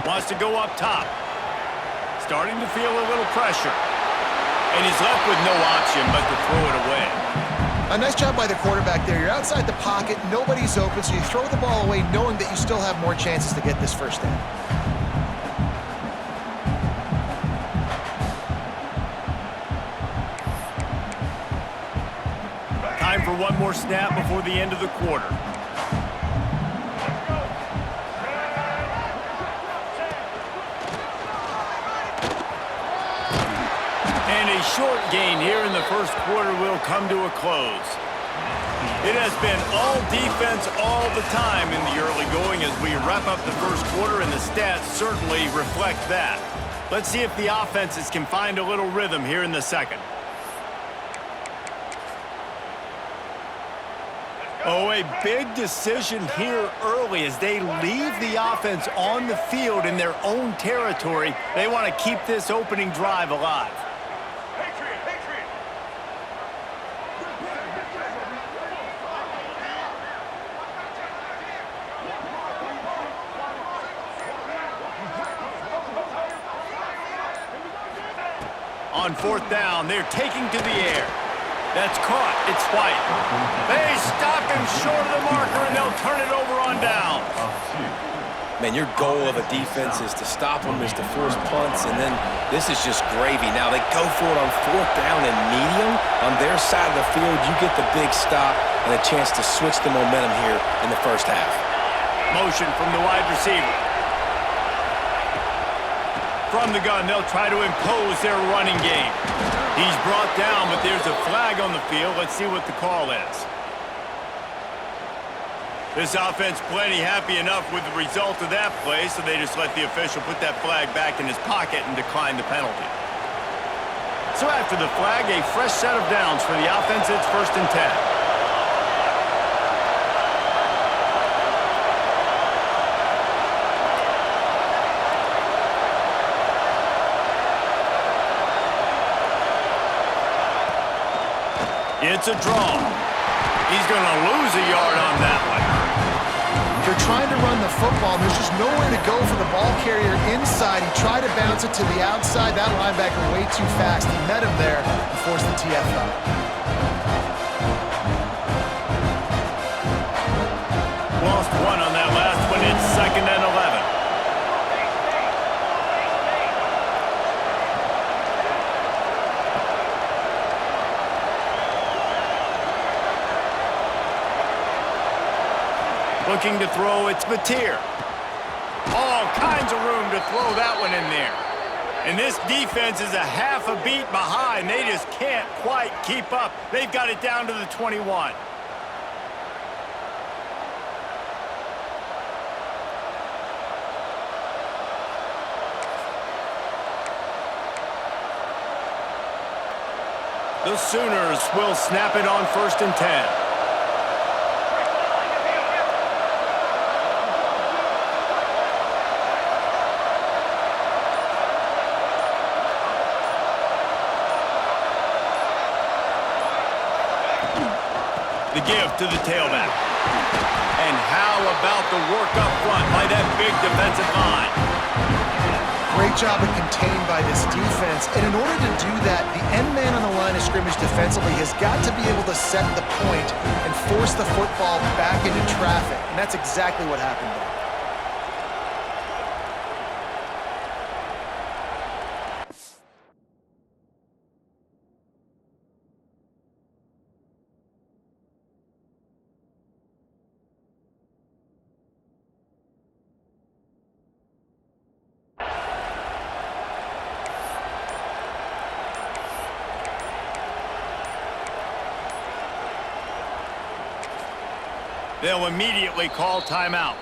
Wants to go up top. Starting to feel a little pressure. And he's left with no option but to throw it away. A nice job by the quarterback there. You're outside the pocket, nobody's open, so you throw the ball away knowing that you still have more chances to get this first down. Time for one more snap before the end of the quarter. And a short gain here in the first quarter will come to a close. It has been all defense all the time in the early going as we wrap up the first quarter, and the stats certainly reflect that. Let's see if the offenses can find a little rhythm here in the second. Oh, a big decision here early as they leave the offense on the field in their own territory. They want to keep this opening drive alive. On fourth down, they're taking to the air. That's caught. It's White. They stop him short of the marker, and they'll turn it over on downs. Man, your goal of a defense is to stop them, is to force punts, and then this is just gravy. Now they go for it on fourth down and medium. On their side of the field, you get the big stop and a chance to switch the momentum here in the first half. Motion from the wide receiver. From the gun, they'll try to impose their running game. He's brought down, but there's a flag on the field. Let's see what the call is. This offense plenty happy enough with the result of that play, so they just let the official put that flag back in his pocket and decline the penalty. So after the flag, a fresh set of downs for the offense. It's 1st and 10. It's a draw. He's going to lose a yard on that one. They're trying to run the football, and there's just nowhere to go for the ball carrier inside. He tried to bounce it to the outside. That linebacker way too fast. He met him there and forced the TFL. Lost one on that last one. It's 2nd and 11. Looking to throw, it's Mateer. All kinds of room to throw that one in there. And this defense is a half a beat behind. They just can't quite keep up. They've got it down to the 21. The Sooners will snap it on 1st and 10. The give to the tailback. And how about the work up front by that big defensive line? Great job of contained by this defense. And in order to do that, the end man on the line of scrimmage defensively has got to be able to set the point and force the football back into traffic. And that's exactly what happened there. They'll immediately call timeout.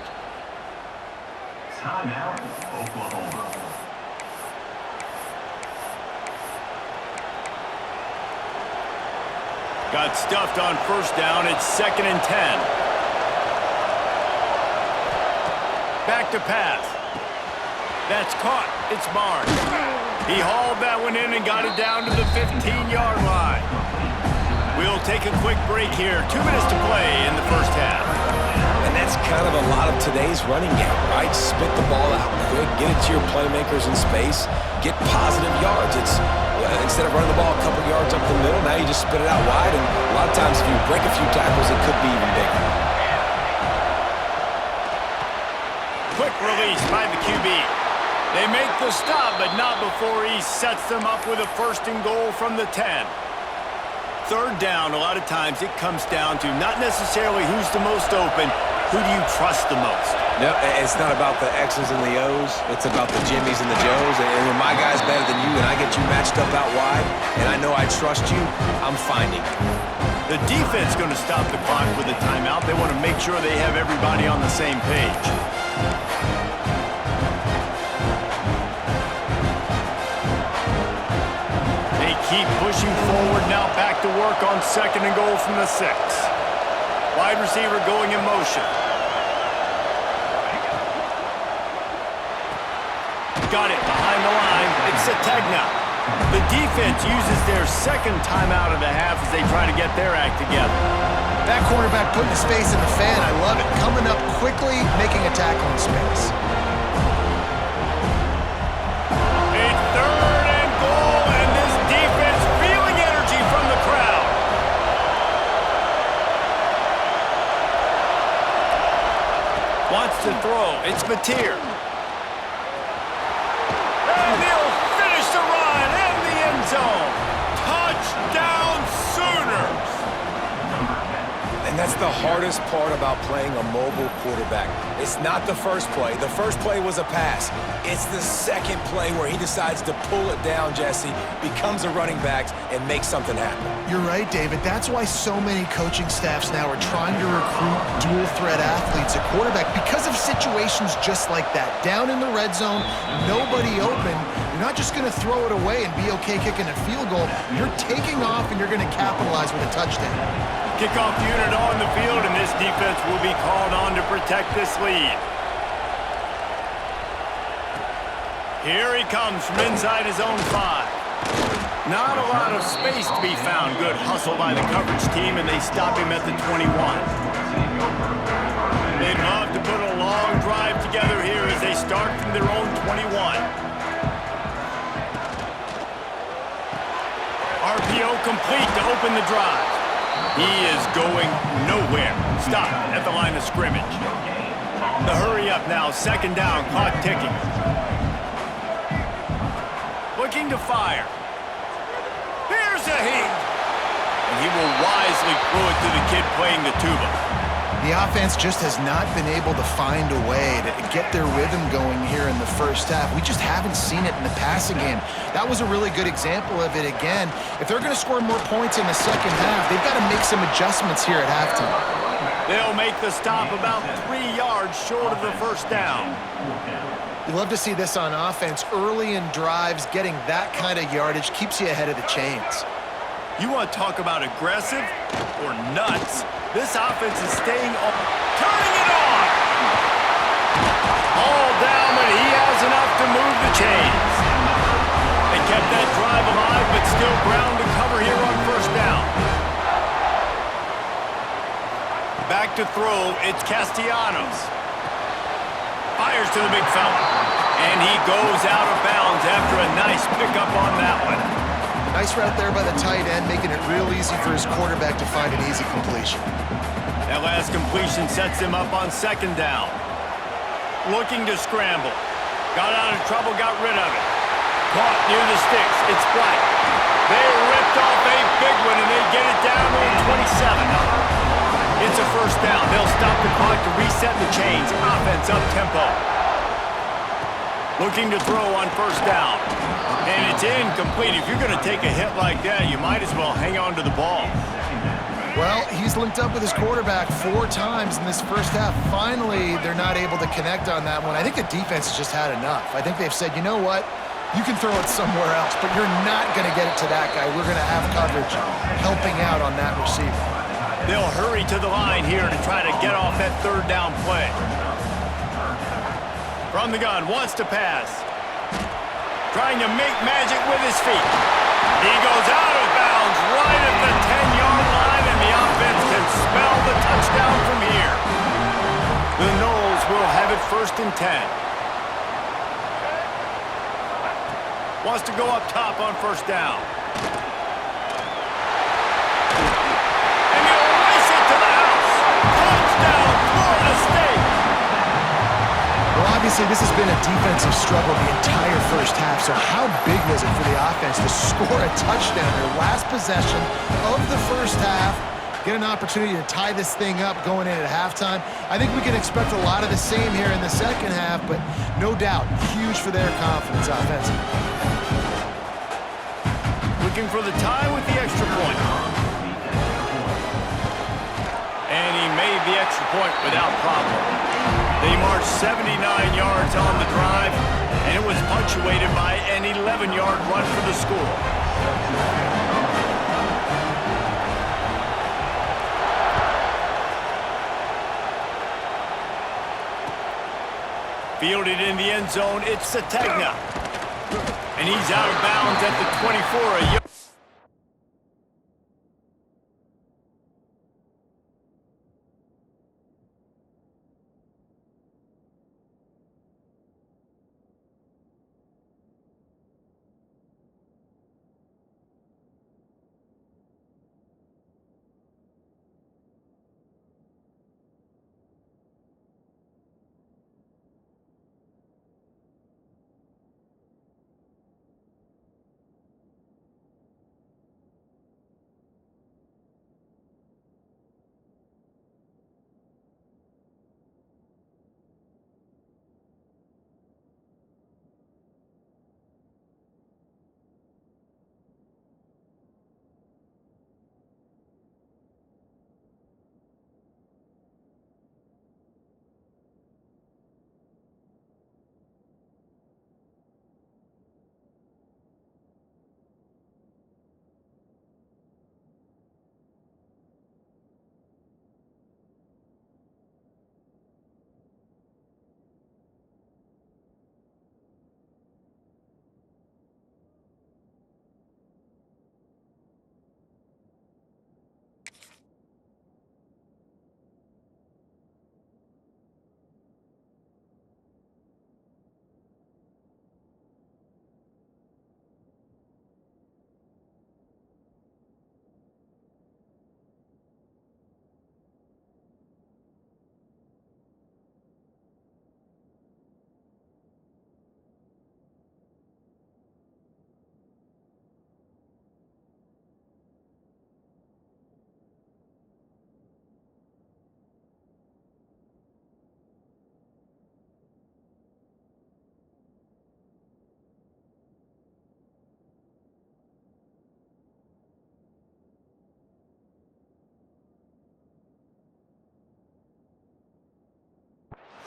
Timeout, Oklahoma. Got stuffed on 1st down. It's 2nd and 10. Back to pass. That's caught. It's Barnes. He hauled that one in and got it down to the 15-yard line. We'll take a quick break here. 2 minutes to play in the first half. And that's kind of a lot of today's running game, right? Spit the ball out quick, get it to your playmakers in space, get positive yards. It's instead of running the ball a couple yards up the middle, now you just spit it out wide, and a lot of times if you break a few tackles, it could be even bigger. Quick release by the QB. They make the stop, but not before he sets them up with a 1st and goal from the 10. 3rd down, a lot of times it comes down to not necessarily who's the most open, who do you trust the most? No, it's not about the X's and the O's. It's about the Jimmies and the Joes. And when my guy's better than you and I get you matched up out wide and I know I trust you, I'm finding it. The defense going to stop the clock with a timeout. They want to make sure they have everybody on the same page. They keep pushing forward now, back to work on 2nd and goal from the 6. Wide receiver going in motion. Got it behind the line. It's Sategna. The defense uses their 2nd timeout of the half as they try to get their act together. That quarterback putting his face in the fan, I love it. Coming up quickly, making a tackle in space. A 3rd and goal, and this defense feeling energy from the crowd. Wants to throw. It's Mateer. And he'll finish the run in the end zone. Touchdown Sooners! And that's the hardest part about playing a mobile quarterback. It's not the first play. The first play was a pass. It's the 2nd play where he decides to pull it down, Jesse, becomes a running back, and makes something happen. You're right, David. That's why so many coaching staffs now are trying to recruit dual-threat athletes at quarterback because of situations just like that. Down in the red zone, nobody open. You're not just going to throw it away and be okay kicking a field goal. You're taking off, and you're going to capitalize with a touchdown. Kickoff unit on the field, and this defense will be called on to protect this lead. Here he comes from inside his own 5. Not a lot of space to be found. Good hustle by the coverage team, and they stop him at the 21. They'd love to put a long drive together here as they start from their own 21. RPO complete to open the drive. He is going nowhere. Stop at the line of scrimmage. The hurry up now, 2nd down, clock ticking. Looking to fire. Here's a heat. And he will wisely throw it to the kid playing the tuba. The offense just has not been able to find a way to get their rhythm going here in the first half. We just haven't seen it in the passing game. That was a really good example of it again. If they're going to score more points in the second half, they've got to make some adjustments here at halftime. They'll make the stop about 3 yards short of the 1st down. You love to see this on offense. Early in drives, getting that kind of yardage keeps you ahead of the chains. You want to talk about aggressive or nuts? This offense is staying on. Turning it on! All down, but he has enough to move the chains. They kept that drive alive, but still ground to cover here on 1st down. Back to throw, it's Castellanos. Fires to the big fella. And he goes out of bounds after a nice pickup on that one. Nice route there by the tight end, making it real easy for his quarterback to find an easy completion. That last completion sets him up on 2nd down. Looking to scramble. Got out of trouble, got rid of it. Caught near the sticks. It's Black. They ripped off a big one, and they get it down to 27. It's a 1st down. They'll stop the clock to reset the chains. Offense up tempo. Looking to throw on 1st down. And it's incomplete. If you're going to take a hit like that, you might as well hang on to the ball. Well, he's linked up with his quarterback 4 times in this first half. Finally, they're not able to connect on that one. I think the defense has just had enough. I think they've said, you know what? You can throw it somewhere else, but you're not going to get it to that guy. We're going to have coverage helping out on that receiver. They'll hurry to the line here to try to get off that 3rd down play. From the gun, wants to pass. Trying to make magic with his feet. He goes out of bounds right at the 10-yard line, and the offense can smell the touchdown from here. The Noles will have it 1st and 10. Wants to go up top on 1st down. And he'll race it to the house. Touchdown, Florida State. Well, obviously, this has been a defensive struggle the entire first half, so how big was it for the offense to score a touchdown, their last possession of the first half, get an opportunity to tie this thing up going in at halftime? I think we can expect a lot of the same here in the second half, but no doubt, huge for their confidence offensively. Looking for the tie with the extra point. And he made the extra point without problem. They marched 79 yards on the drive, and it was punctuated by an 11-yard run for the score. Fielded in the end zone, it's Sategna. And he's out of bounds at the 24.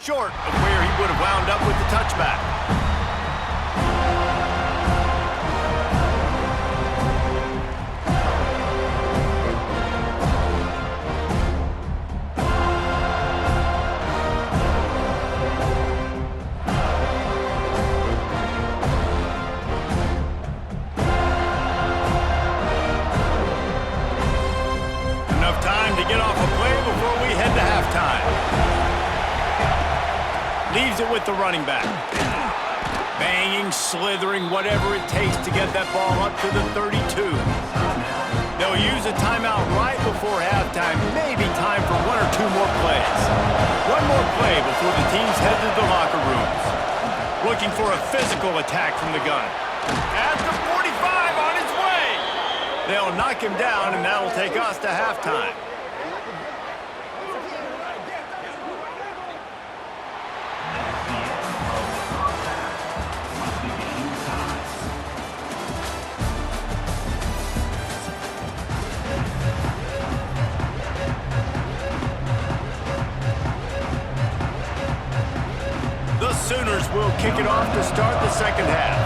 Short of where he would have wound up with the touchback. Enough time to get off a play before we head to halftime. Leaves it with the running back. Banging, slithering, whatever it takes to get that ball up to the 32. They'll use a timeout right before halftime. Maybe time for 1 or 2 more plays. One more play before the teams head to the locker rooms. Looking for a physical attack from the gun. At the 45 on his way. They'll knock him down, and that'll take us to halftime. The Sooners will kick it off to start the second half.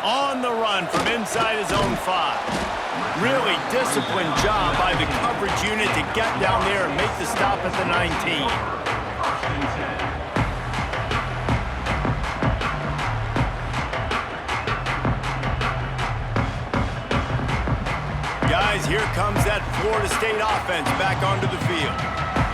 On the run from inside his own 5. Really disciplined job by the coverage unit to get down there and make the stop at the 19. Florida State offense back onto the field.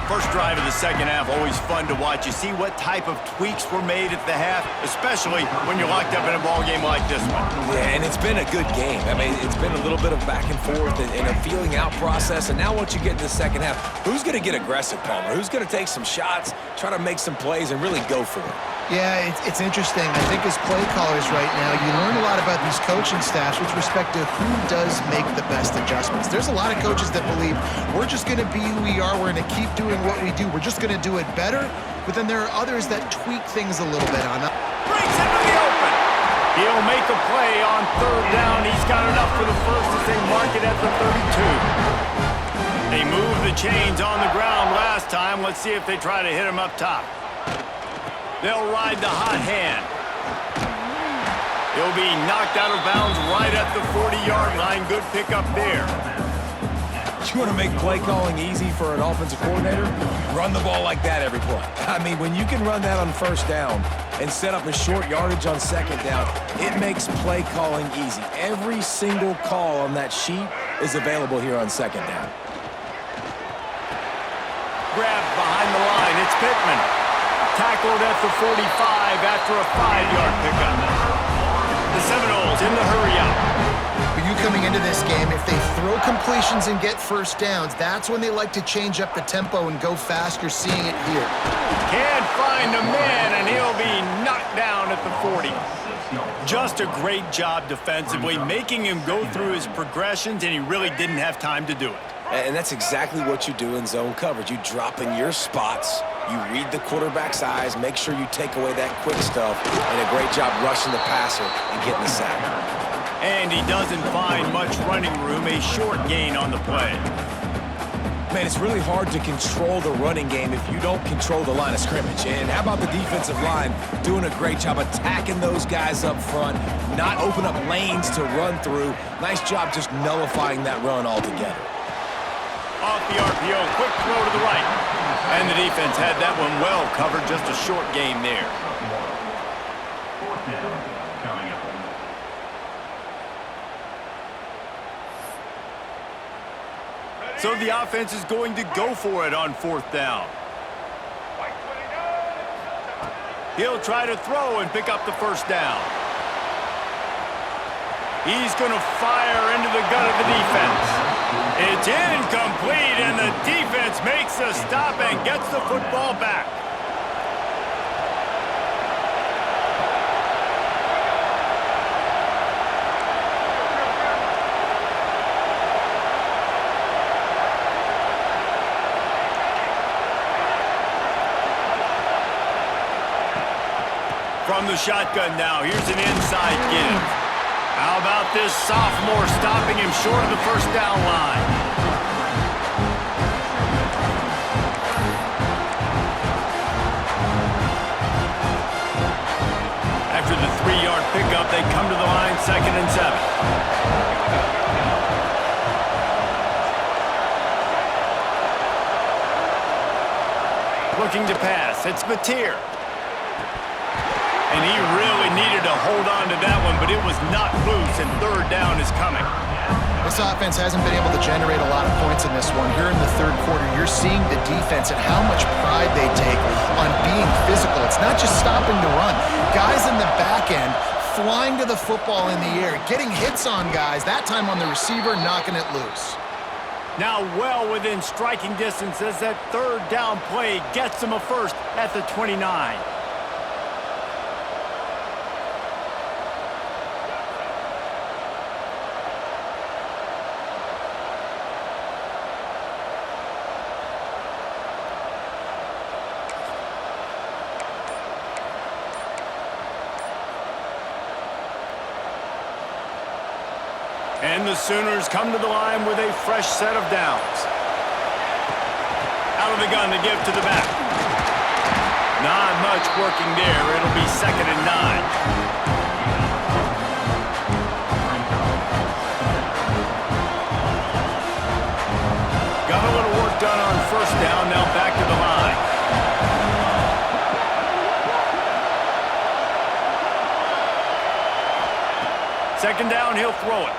First drive of the second half, always fun to watch. You see what type of tweaks were made at the half, especially when you're locked up in a ball game like this one. Yeah, and it's been a good game. I mean, it's been a little bit of back and forth and a feeling out process. And now once you get in the second half, who's going to get aggressive, Palmer? Who's going to take some shots, try to make some plays, and really go for it? Yeah, it's interesting. I think as play callers right now, you learn a lot about these coaching staffs with respect to who does make the best adjustments. There's a lot of coaches that believe we're just going to be who we are. We're going to keep doing what we do. We're just going to do it better. But then there are others that tweak things a little bit on it. Breaks into the open. He'll make a play on third down. He's got enough for the first as they mark it at the 32. They moved the chains on the ground last time. Let's see if they try to hit him up top. They'll ride the hot hand. He'll be knocked out of bounds right at the 40-yard line. Good pickup there. You want to make play calling easy for an offensive coordinator? Run the ball like that every play. I mean, when you can run that on first down and set up a short yardage on second down, it makes play calling easy. Every single call on that sheet is available here on second down. Grabbed behind the line. It's Pittman. Tackled at the 45 after a 5-yard pickup. The Seminoles in the hurry-up. For you coming into this game, if they throw completions and get first downs, that's when they like to change up the tempo and go fast. You're seeing it here. Can't find a man, and he'll be knocked down at the 40. Just a great job defensively, making him go through his progressions, and he really didn't have time to do it. And that's exactly what you do in zone coverage. You drop in your spots, you read the quarterback's eyes, make sure you take away that quick stuff, and a great job rushing the passer and getting the sack. And he doesn't find much running room, a short gain on the play. Man, it's really hard to control the running game if you don't control the line of scrimmage. And how about the defensive line doing a great job attacking those guys up front, not open up lanes to run through. Nice job just nullifying that run altogether. Off the RPO, quick throw to the right. And the defense had that one well covered, just a short game there. Fourth down coming up. So the offense is going to go for it on fourth down. He'll try to throw and pick up the first down. He's going to fire into the gut of the defense. It's incomplete, and the defense makes a stop and gets the football back. From the shotgun now, here's an inside give. How about this sophomore stopping him short of the first down line? After the 3-yard pickup, they come to the line, 2nd and 7. Looking to pass, it's Mateer. And he really needed to hold on to that one, but it was not loose, and third down is coming. This offense hasn't been able to generate a lot of points in this one. Here in the third quarter, you're seeing the defense and how much pride they take on being physical. It's not just stopping to run. Guys in the back end flying to the football in the air, getting hits on guys, that time on the receiver, knocking it loose. Now well within striking distance as that third down play gets him a first at the 29. And the Sooners come to the line with a fresh set of downs. Out of the gun to give to the back. Not much working there. It'll be 2nd and 9. Got a little work done on first down. Now back to the line. Second down, he'll throw it.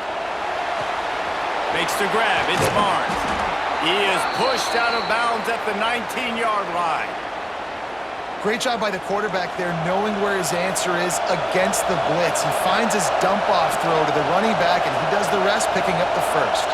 Makes the grab. It's Barnes. He is pushed out of bounds at the 19-yard line. Great job by the quarterback there, knowing where his answer is against the blitz. He finds his dump-off throw to the running back, and he does the rest, picking up the first.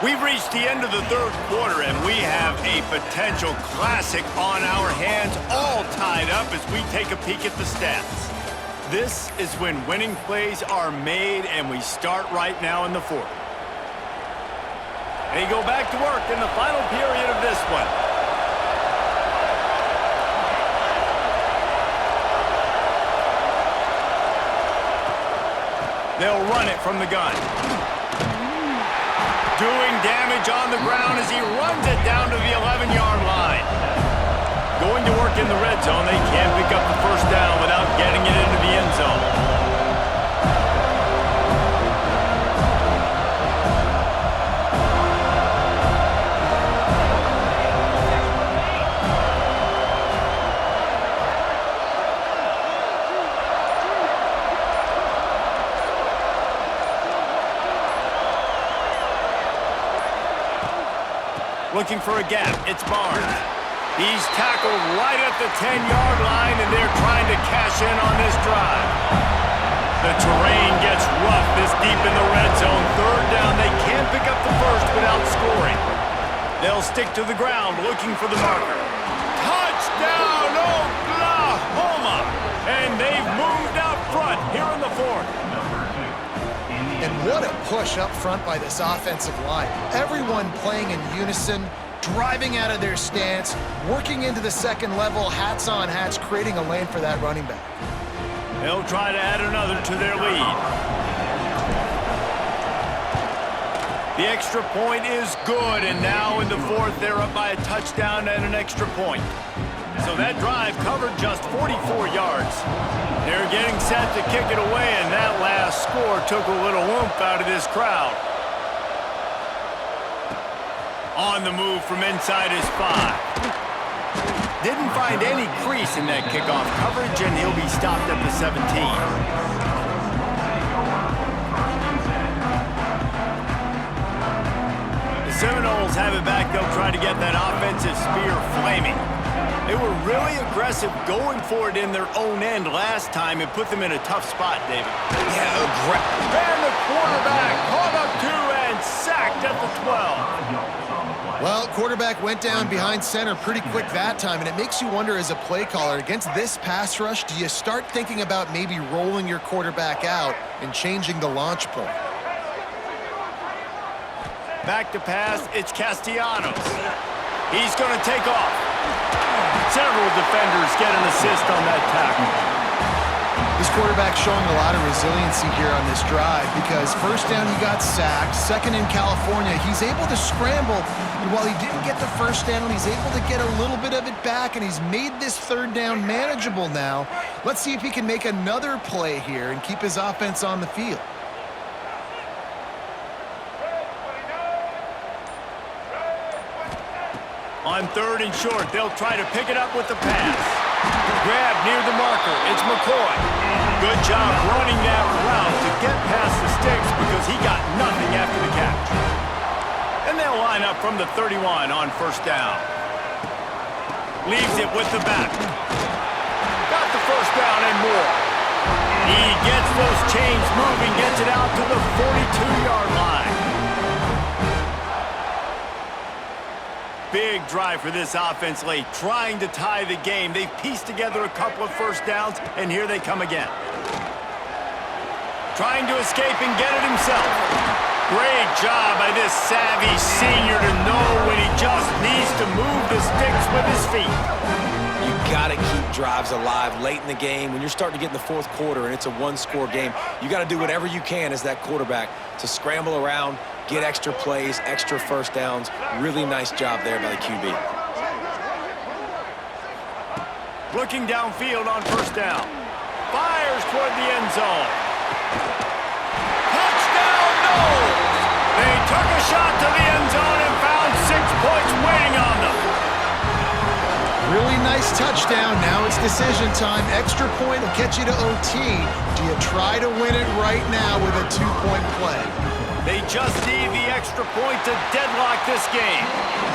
We've reached the end of the third quarter, and we have a potential classic on our hands, all tied up as we take a peek at the stats. This is when winning plays are made, and we start right now in the fourth. They go back to work in the final period of this one. They'll run it from the gun. Doing damage on the ground as he runs it down to the 11-yard line. Going to work in the red zone. They can't pick up the first down without getting it into the end zone. Looking for a gap. It's Barnes. He's tackled right at the 10-yard line, and they're trying to cash in on this drive. The terrain gets rough this deep in the red zone. Third down. They can't pick up the first without scoring. They'll stick to the ground looking for the marker. Touchdown, Oklahoma! And they've moved out front here in the fourth. And what a push up front by this offensive line. Everyone playing in unison, driving out of their stance, working into the second level, hats on hats, creating a lane for that running back. They'll try to add another to their lead. The extra point is good, and now in the fourth, they're up by a touchdown and an extra point. So that drive covered just 44 yards. They're getting set to kick it away, and that last score took a little oomph out of this crowd. On the move from inside his 5. Didn't find any crease in that kickoff coverage, and he'll be stopped at the 17. The Seminoles have it back. They'll try to get that offensive spear flaming. They were really aggressive going for it in their own end last time and put them in a tough spot, David. Yeah, And the quarterback caught up to and sacked at the 12. Well, quarterback went down behind center pretty quick that time, and it makes you wonder as a play caller, against this pass rush, do you start thinking about maybe rolling your quarterback out and changing the launch point? Back to pass, it's Castellanos. He's going to take off. Several defenders get an assist on that tackle. This quarterback showing a lot of resiliency here on this drive because first down he got sacked, second in California, he's able to scramble, and while he didn't get the first down, he's able to get a little bit of it back, and he's made this third down manageable now. Let's see if he can make another play here and keep his offense on the field. On third and short, they'll try to pick it up with the pass. Grab near the marker. It's McCoy. Good job running that route to get past the sticks because he got nothing after the catch. And they'll line up from the 31 on first down. Leaves it with the back. Got the first down and more. He gets those chains moving, gets it out to the 42-yard line. Big drive for this offense late, trying to tie the game. They've pieced together a couple of first downs, and here they come again. Trying to escape and get it himself. Great job by this savvy senior to know when he just needs to move the sticks with his feet. You got to keep drives alive late in the game. When you're starting to get in the fourth quarter and it's a one-score game, you got to do whatever you can as that quarterback to scramble around, get extra plays, extra first downs. Really nice job there by the QB. Looking downfield on first down. Fires toward the end zone. Took a shot to the end zone and found 6 points waiting on them. Really nice touchdown. Now it's decision time. Extra point will get you to OT. Do you try to win it right now with a 2-point play? They just need the extra point to deadlock this game.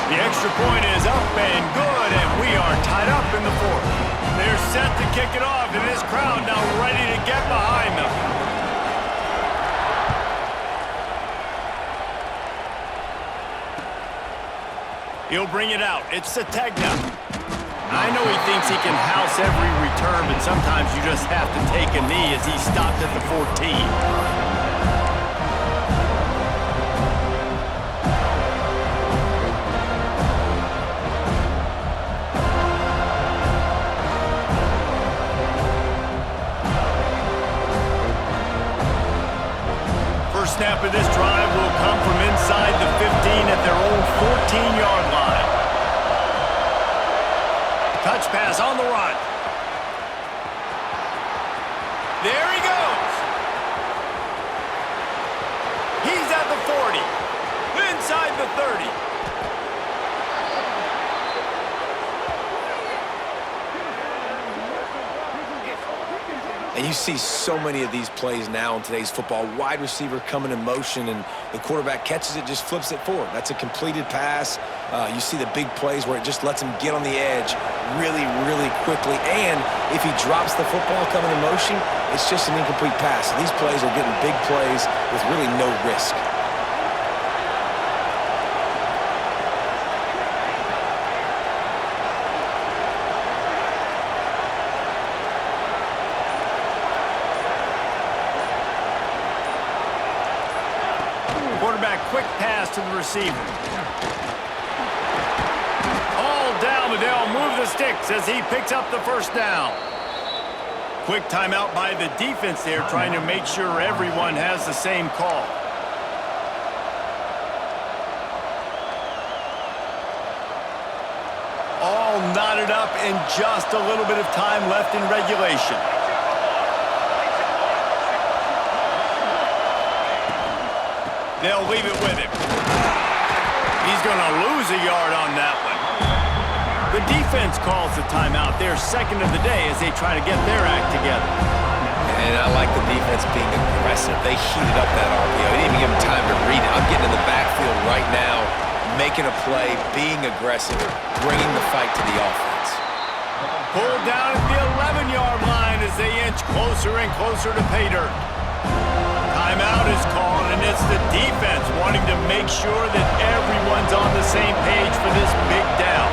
The extra point is up and good, and we are tied up in the 4th. They're set to kick it off, and this crowd now ready to get behind them. He'll bring it out. It's Sategna. I know he thinks he can house every return, but sometimes you just have to take a knee as he stopped at the 14. First snap of this drive will come from inside the 15 at their own 14-yard line. Touch pass on the run. There he goes. He's at the 40. Inside the 30. And you see so many of these plays now in today's football. Wide receiver coming in motion, and the quarterback catches it, just flips it forward. That's a completed pass. You see the big plays where it just lets him get on the edge really, really quickly. And if he drops the football coming in motion, it's just an incomplete pass. So these plays are getting big plays with really no risk. Quarterback quick pass to the receiver. All down, but they'll move the sticks as he picks up the first down. Quick timeout by the defense there, trying to make sure everyone has the same call. All knotted up and just a little bit of time left in regulation. They'll leave it with him. He's going to lose a yard on that one. The defense calls the timeout. They're second of the day as they try to get their act together. And I like the defense being aggressive. They heated up that RPO. They didn't even give him time to read it. I'm getting in the backfield right now, making a play, being aggressive, bringing the fight to the offense. Pulled down at the 11-yard line as they inch closer and closer to pay dirt. Timeout is called, and it's the defense wanting to make sure that everyone's on the same page for this big down.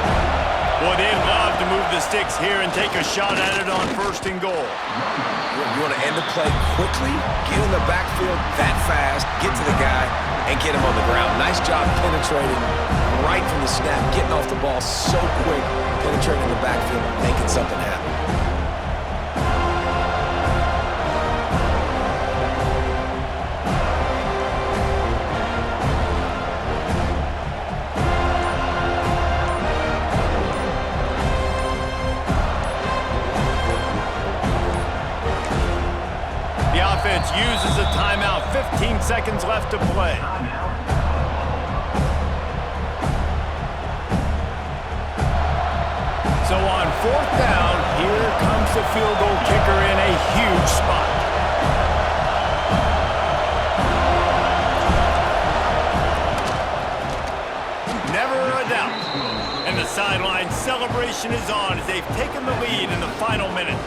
Boy, they'd love to move the sticks here and take a shot at it on 1st and goal. You want to end the play quickly, get in the backfield that fast, get to the guy, and get him on the ground. Nice job penetrating right from the snap, getting off the ball so quick, penetrating the backfield, making something happen. Offense uses a timeout. 15 seconds left to play. So on 4th down, here comes the field goal kicker in a huge spot. Never a doubt. And the sideline celebration is on as they've taken the lead in the final minute.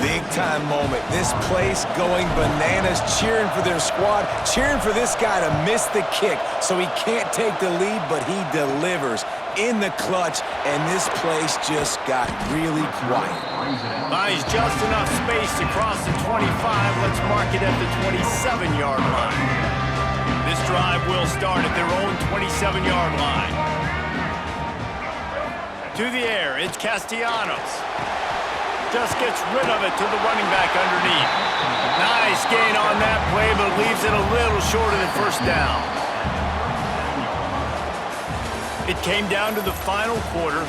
Big-time moment. This place going bananas, cheering for their squad, cheering for this guy to miss the kick so he can't take the lead, but he delivers in the clutch, and this place just got really quiet. Buys just enough space to cross the 25. Let's mark it at the 27-yard line. This drive will start at their own 27-yard line. To the air, it's Castellanos. Just gets rid of it to the running back underneath. Nice gain on that play, but leaves it a little short of the 1st down. It came down to the final quarter.